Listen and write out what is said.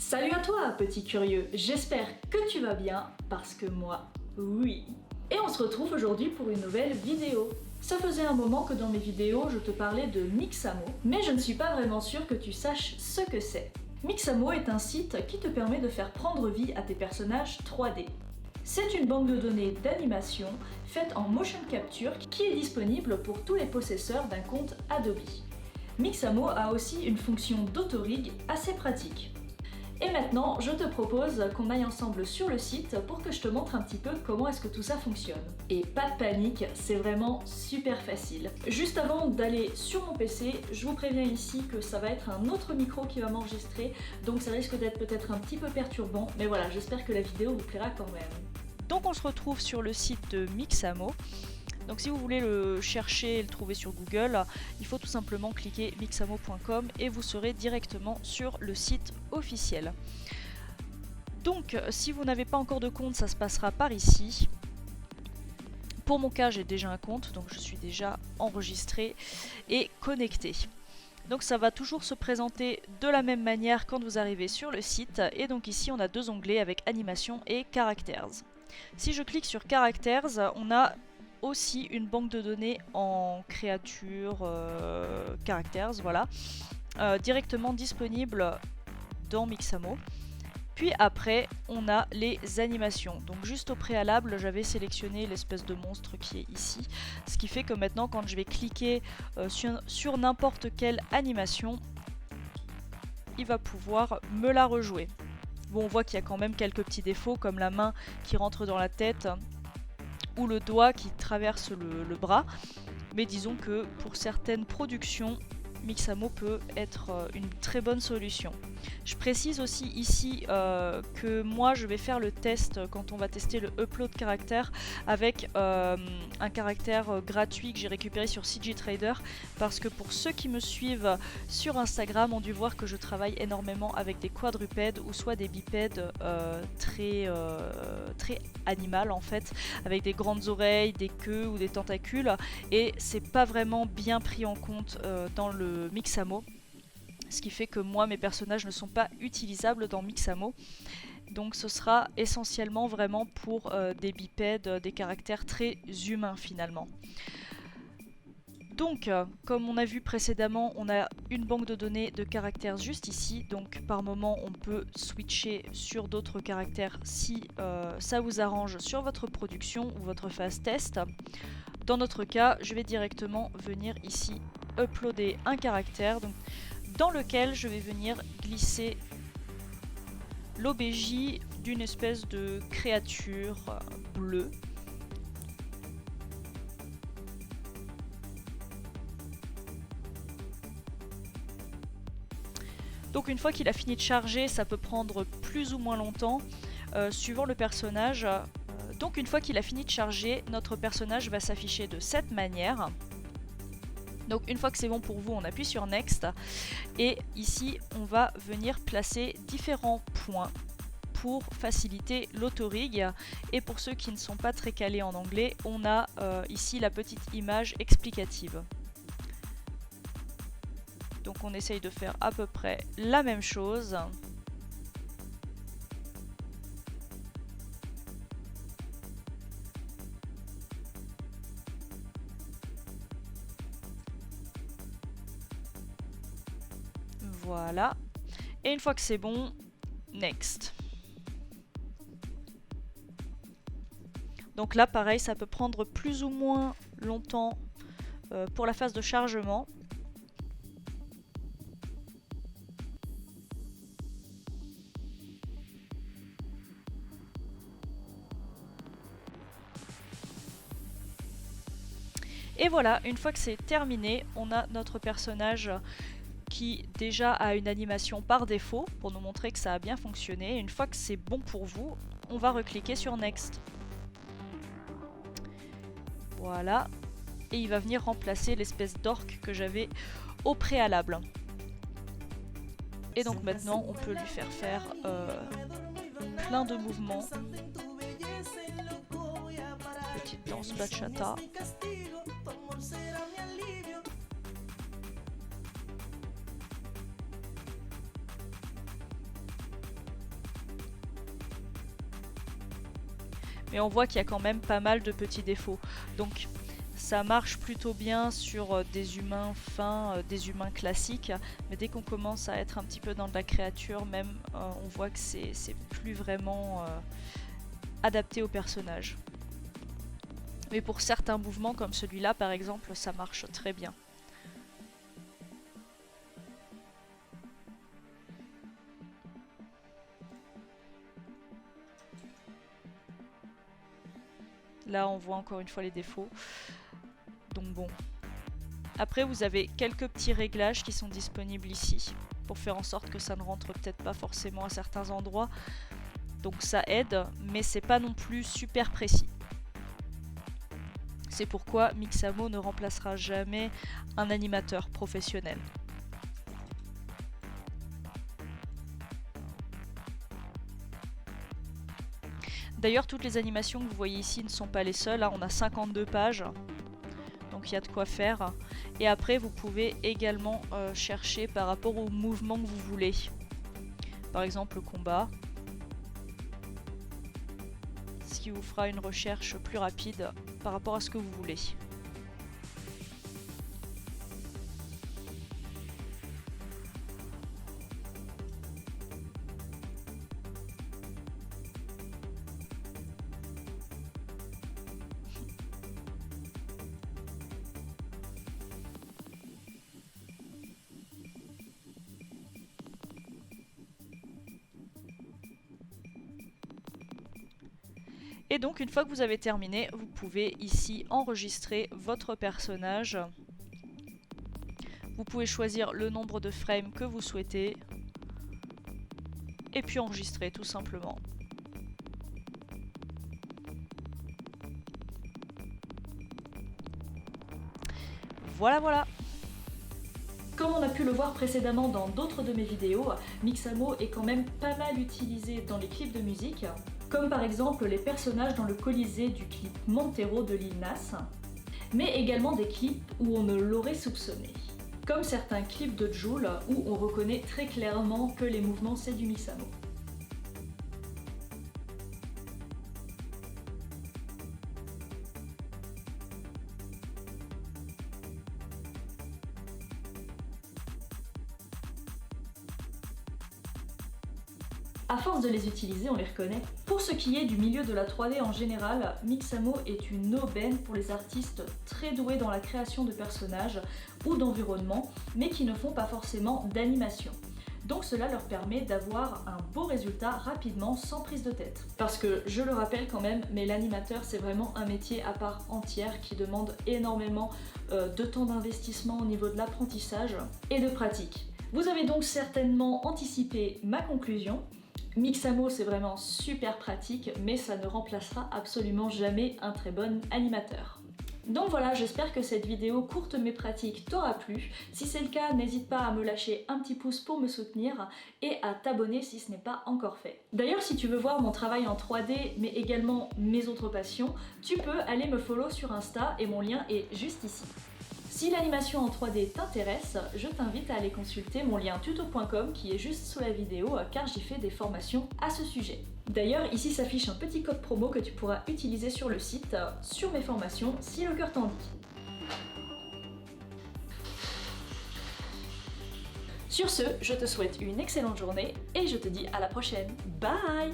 Salut à toi, petit curieux, j'espère que tu vas bien, parce que moi, oui. Et on se retrouve aujourd'hui pour une nouvelle vidéo. Ça faisait un moment que dans mes vidéos, je te parlais de Mixamo, mais je ne suis pas vraiment sûre que tu saches ce que c'est. Mixamo est un site qui te permet de faire prendre vie à tes personnages 3D. C'est une banque de données d'animation faite en motion capture qui est disponible pour tous les possesseurs d'un compte Adobe. Mixamo a aussi une fonction d'autorig assez pratique. Et maintenant, je te propose qu'on aille ensemble sur le site pour que je te montre un petit peu comment est-ce que tout ça fonctionne. Et pas de panique, c'est vraiment super facile. Juste avant d'aller sur mon PC, je vous préviens ici que ça va être un autre micro qui va m'enregistrer, donc ça risque d'être peut-être un petit peu perturbant, mais voilà, j'espère que la vidéo vous plaira quand même. Donc on se retrouve sur le site de Mixamo. Donc si vous voulez le chercher et le trouver sur Google, il faut tout simplement cliquer mixamo.com et vous serez directement sur le site officiel. Donc si vous n'avez pas encore de compte, ça se passera par ici. Pour mon cas, j'ai déjà un compte, donc je suis déjà enregistrée et connectée. Donc ça va toujours se présenter de la même manière quand vous arrivez sur le site. Et donc ici, on a deux onglets avec animation et characters. Si je clique sur characters, on a aussi une banque de données en créature characters, voilà, directement disponible dans Mixamo. Puis après, on a les animations. Donc juste au préalable, j'avais sélectionné l'espèce de monstre qui est ici. Ce qui fait que maintenant, quand je vais cliquer sur n'importe quelle animation, il va pouvoir me la rejouer. Bon, on voit qu'il y a quand même quelques petits défauts, comme la main qui rentre dans la tête, ou le doigt qui traverse le bras. Mais disons que pour certaines productions, Mixamo peut être une très bonne solution. Je précise aussi ici que moi je vais faire le test quand on va tester le upload caractère avec un caractère gratuit que j'ai récupéré sur CG Trader, parce que pour ceux qui me suivent sur Instagram ont dû voir que je travaille énormément avec des quadrupèdes ou soit des bipèdes très animal en fait, avec des grandes oreilles, des queues ou des tentacules, et c'est pas vraiment bien pris en compte dans le Mixamo, ce qui fait que moi mes personnages ne sont pas utilisables dans Mixamo. Donc ce sera essentiellement vraiment pour des bipèdes, des caractères très humains finalement. Donc, comme on a vu précédemment, on a une banque de données de caractères juste ici. Donc, par moment, on peut switcher sur d'autres caractères si ça vous arrange sur votre production ou votre phase test. Dans notre cas, je vais directement venir ici uploader un caractère, donc, dans lequel je vais venir glisser l'OBJ d'une espèce de créature bleue. Donc une fois qu'il a fini de charger, ça peut prendre plus ou moins longtemps, suivant le personnage. Donc une fois qu'il a fini de charger, notre personnage va s'afficher de cette manière. Donc une fois que c'est bon pour vous, on appuie sur Next. Et ici, on va venir placer différents points pour faciliter l'autorig. Et pour ceux qui ne sont pas très calés en anglais, on a ici la petite image explicative. Donc on essaye de faire à peu près la même chose. Voilà. Et une fois que c'est bon, Next. Donc là, pareil, ça peut prendre plus ou moins longtemps pour la phase de chargement. Et voilà, une fois que c'est terminé, on a notre personnage qui déjà a une animation par défaut pour nous montrer que ça a bien fonctionné. Une fois que c'est bon pour vous, on va recliquer sur Next. Voilà. Et il va venir remplacer l'espèce d'orque que j'avais au préalable. Et donc maintenant, on peut lui faire faire plein de mouvements. Petite danse bachata. mais on voit qu'il y a quand même pas mal de petits défauts. Donc ça marche plutôt bien sur des humains fins, des humains classiques, mais dès qu'on commence à être un petit peu dans de la créature même, on voit que c'est plus vraiment adapté au personnage. Mais pour certains mouvements comme celui-là par exemple, ça marche très bien. Là on voit encore une fois les défauts. Donc bon. Après vous avez quelques petits réglages qui sont disponibles ici, pour faire en sorte que ça ne rentre peut-être pas forcément à certains endroits. Donc ça aide, mais c'est pas non plus super précis. C'est pourquoi Mixamo ne remplacera jamais un animateur professionnel. D'ailleurs, toutes les animations que vous voyez ici ne sont pas les seules, hein. On a 52 pages, donc il y a de quoi faire. Et après, vous pouvez également chercher par rapport au mouvement que vous voulez. Par exemple, le combat. Ce qui vous fera une recherche plus rapide par rapport à ce que vous voulez. Et donc une fois que vous avez terminé, vous pouvez ici enregistrer votre personnage. Vous pouvez choisir le nombre de frames que vous souhaitez. Et puis enregistrer tout simplement. Voilà, voilà. Comme on a pu le voir précédemment dans d'autres de mes vidéos, Mixamo est quand même pas mal utilisé dans les clips de musique, comme par exemple les personnages dans le Colisée du clip Montero de Lil Nas, mais également des clips où on ne l'aurait soupçonné, comme certains clips de Jul où on reconnaît très clairement que les mouvements c'est du Mixamo. À force de les utiliser, on les reconnaît. Pour ce qui est du milieu de la 3D en général, Mixamo est une aubaine pour les artistes très doués dans la création de personnages ou d'environnements, mais qui ne font pas forcément d'animation. Donc cela leur permet d'avoir un beau résultat rapidement sans prise de tête. Parce que, je le rappelle quand même, mais l'animateur c'est vraiment un métier à part entière qui demande énormément de temps d'investissement au niveau de l'apprentissage et de pratique. Vous avez donc certainement anticipé ma conclusion. Mixamo c'est vraiment super pratique, mais ça ne remplacera absolument jamais un très bon animateur. Donc voilà, j'espère que cette vidéo courte mais pratique t'aura plu. Si c'est le cas, n'hésite pas à me lâcher un petit pouce pour me soutenir et à t'abonner si ce n'est pas encore fait. D'ailleurs, si tu veux voir mon travail en 3D, mais également mes autres passions, tu peux aller me follow sur Insta et mon lien est juste ici. Si l'animation en 3D t'intéresse, je t'invite à aller consulter mon lien tuto.com qui est juste sous la vidéo car j'y fais des formations à ce sujet. D'ailleurs, ici s'affiche un petit code promo que tu pourras utiliser sur le site, sur mes formations, si le cœur t'en dit. Sur ce, je te souhaite une excellente journée et je te dis à la prochaine. Bye!